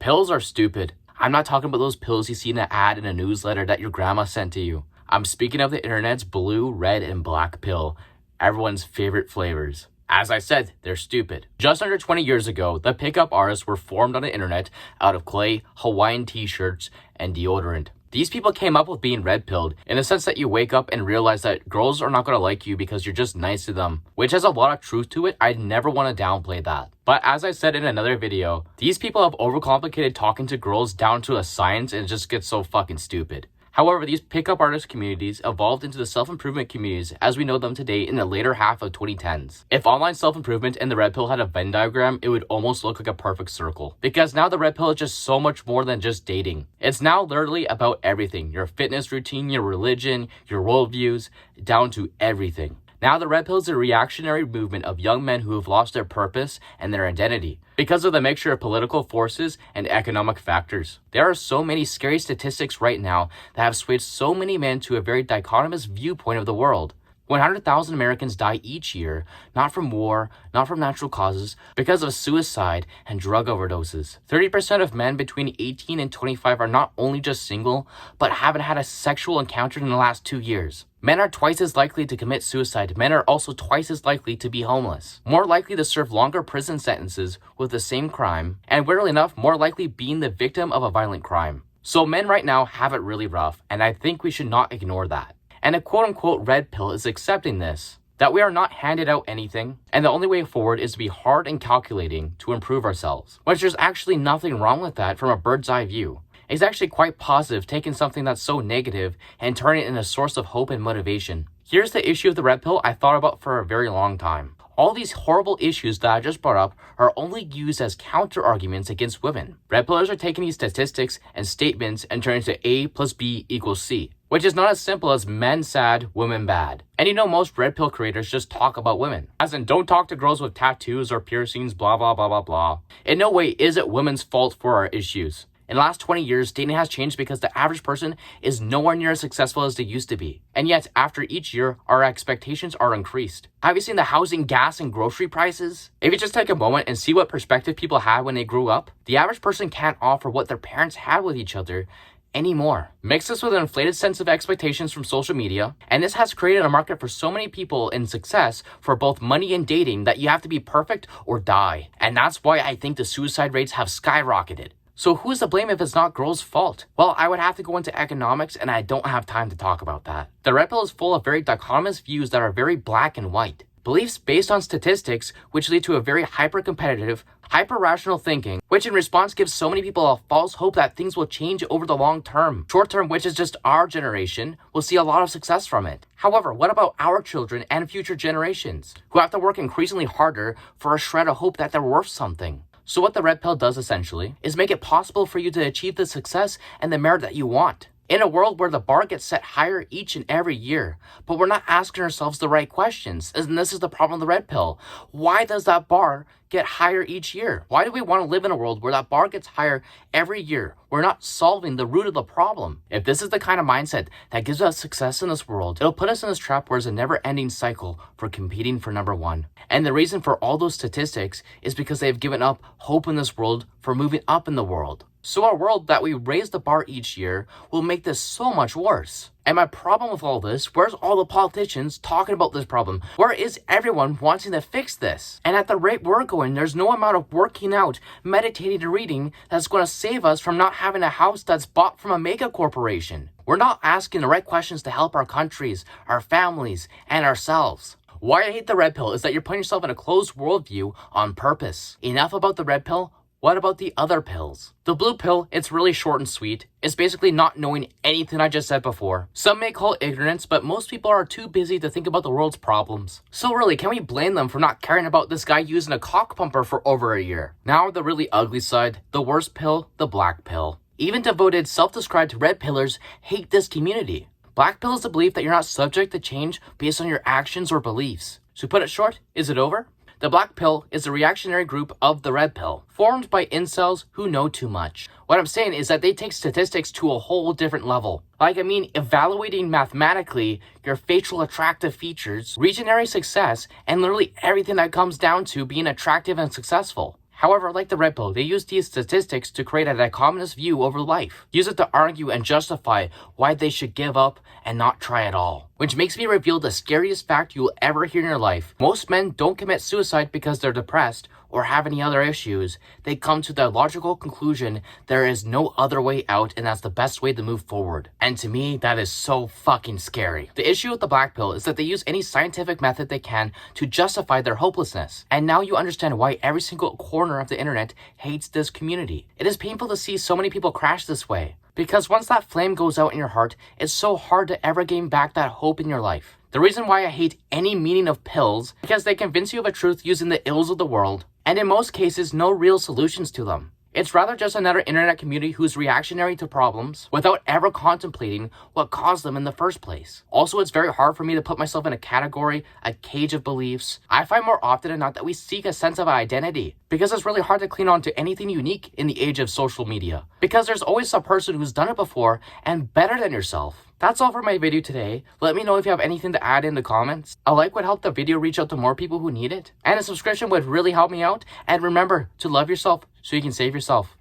Pills are stupid. I'm not talking about those pills you see in an ad in a newsletter that your grandma sent to you. I'm speaking of the internet's blue, red, and black pill, everyone's favorite flavors. As I said, they're stupid. Just under 20 years ago, the pickup artists were formed on the internet out of clay, Hawaiian t-shirts, and deodorant. These people came up with being red-pilled in the sense that you wake up and realize that girls are not going to like you because you're just nice to them, which has a lot of truth to it. I'd never want to downplay that. But as I said in another video, these people have overcomplicated talking to girls down to a science and it just gets so fucking stupid. However, these pickup artist communities evolved into the self-improvement communities as we know them today in the later half of 2010s. If online self-improvement and the red pill had a Venn diagram, it would almost look like a perfect circle. Because now the red pill is just so much more than just dating. It's now literally about everything. Your fitness routine, your religion, your worldviews, down to everything. Now the red pill is a reactionary movement of young men who have lost their purpose and their identity because of the mixture of political forces and economic factors. There are so many scary statistics right now that have swayed so many men to a very dichotomous viewpoint of the world. 100,000 Americans die each year, not from war, not from natural causes, because of suicide and drug overdoses. 30% of men between 18 and 25 are not only just single, but haven't had a sexual encounter in the last 2 years. Men are twice as likely to commit suicide. Men are also twice as likely to be homeless. More likely to serve longer prison sentences with the same crime, and weirdly enough, more likely being the victim of a violent crime. So men right now have it really rough, and I think we should not ignore that. And a quote-unquote red pill is accepting this, that we are not handed out anything, and the only way forward is to be hard and calculating to improve ourselves, which there's actually nothing wrong with that from a bird's eye view. It's actually quite positive taking something that's so negative and turning it into a source of hope and motivation. Here's the issue of the red pill I thought about for a very long time. All these horrible issues that I just brought up are only used as counter-arguments against women. Red pillers are taking these statistics and statements and turning it to A plus B equals C, which is not as simple as men sad, women bad. And you know most red pill creators just talk about women. As in, don't talk to girls with tattoos or piercings, blah blah blah blah blah. In no way is it women's fault for our issues. In the last 20 years, dating has changed because the average person is nowhere near as successful as they used to be. And yet, after each year, our expectations are increased. Have you seen the housing, gas, and grocery prices? If you just take a moment and see what perspective people had when they grew up, the average person can't offer what their parents had with each other anymore. Mix this with an inflated sense of expectations from social media, and this has created a market for so many people in success for both money and dating that you have to be perfect or die. And that's why I think the suicide rates have skyrocketed. So who's to blame if it's not girls' fault? Well, I would have to go into economics, and I don't have time to talk about that. The red pill is full of very dichotomous views that are very black and white. Beliefs based on statistics, which lead to a very hyper-competitive, hyper-rational thinking, which in response gives so many people a false hope that things will change over the long term. Short term, which is just our generation, will see a lot of success from it. However, what about our children and future generations, who have to work increasingly harder for a shred of hope that they're worth something? So what the red pill does essentially is make it possible for you to achieve the success and the merit that you want. In a world where the bar gets set higher each and every year, but we're not asking ourselves the right questions, and this is the problem with the red pill. Why does that bar get higher each year? Why do we want to live in a world where that bar gets higher every year? We're not solving the root of the problem. If this is the kind of mindset that gives us success in this world, it'll put us in this trap where it's a never-ending cycle for competing for number one. And the reason for all those statistics is because they've given up hope in this world for moving up in the world. So our world that we raise the bar each year will make this so much worse. And my problem with all this, where's all the politicians talking about this problem? Where is everyone wanting to fix this? And at the rate we're going, there's no amount of working out, meditating, and reading that's going to save us from not having a house that's bought from a mega corporation. We're not asking the right questions to help our countries, our families, and ourselves. Why I hate the red pill is that you're putting yourself in a closed worldview on purpose. Enough about the red pill. What about the other pills? The blue pill, it's really short and sweet. It's basically not knowing anything I just said before. Some may call it ignorance, but most people are too busy to think about the world's problems. So really, can we blame them for not caring about this guy using a cock pumper for over a year? Now the really ugly side, the worst pill, the black pill. Even devoted, self-described red pillars hate this community. Black pill is the belief that you're not subject to change based on your actions or beliefs. To put it short, is it over? The black pill is a reactionary group of the red pill, formed by incels who know too much. What I'm saying is that they take statistics to a whole different level. Evaluating mathematically your facial attractive features, regenerative success, and literally everything that comes down to being attractive and successful. However, like the Red Pill, they use these statistics to create a dichotomous view over life. Use it to argue and justify why they should give up and not try at all. Which makes me reveal the scariest fact you will ever hear in your life. Most men don't commit suicide because they're depressed or have any other issues. They come to the logical conclusion there is no other way out and that's the best way to move forward. And to me, that is so fucking scary. The issue with the black pill is that they use any scientific method they can to justify their hopelessness. And now you understand why every single corner of the internet hates this community. It is painful to see so many people crash this way. Because once that flame goes out in your heart, it's so hard to ever gain back that hope in your life. The reason why I hate any meaning of pills, because they convince you of a truth using the ills of the world, and in most cases, no real solutions to them. It's rather just another internet community who's reactionary to problems without ever contemplating what caused them in the first place. Also, it's very hard for me to put myself in a category, a cage of beliefs. I find more often than not that we seek a sense of identity because it's really hard to cling on to anything unique in the age of social media. Because there's always a person who's done it before and better than yourself. That's all for my video today. Let me know if you have anything to add in the comments. A like would help the video reach out to more people who need it. And a subscription would really help me out. And remember to love yourself so you can save yourself.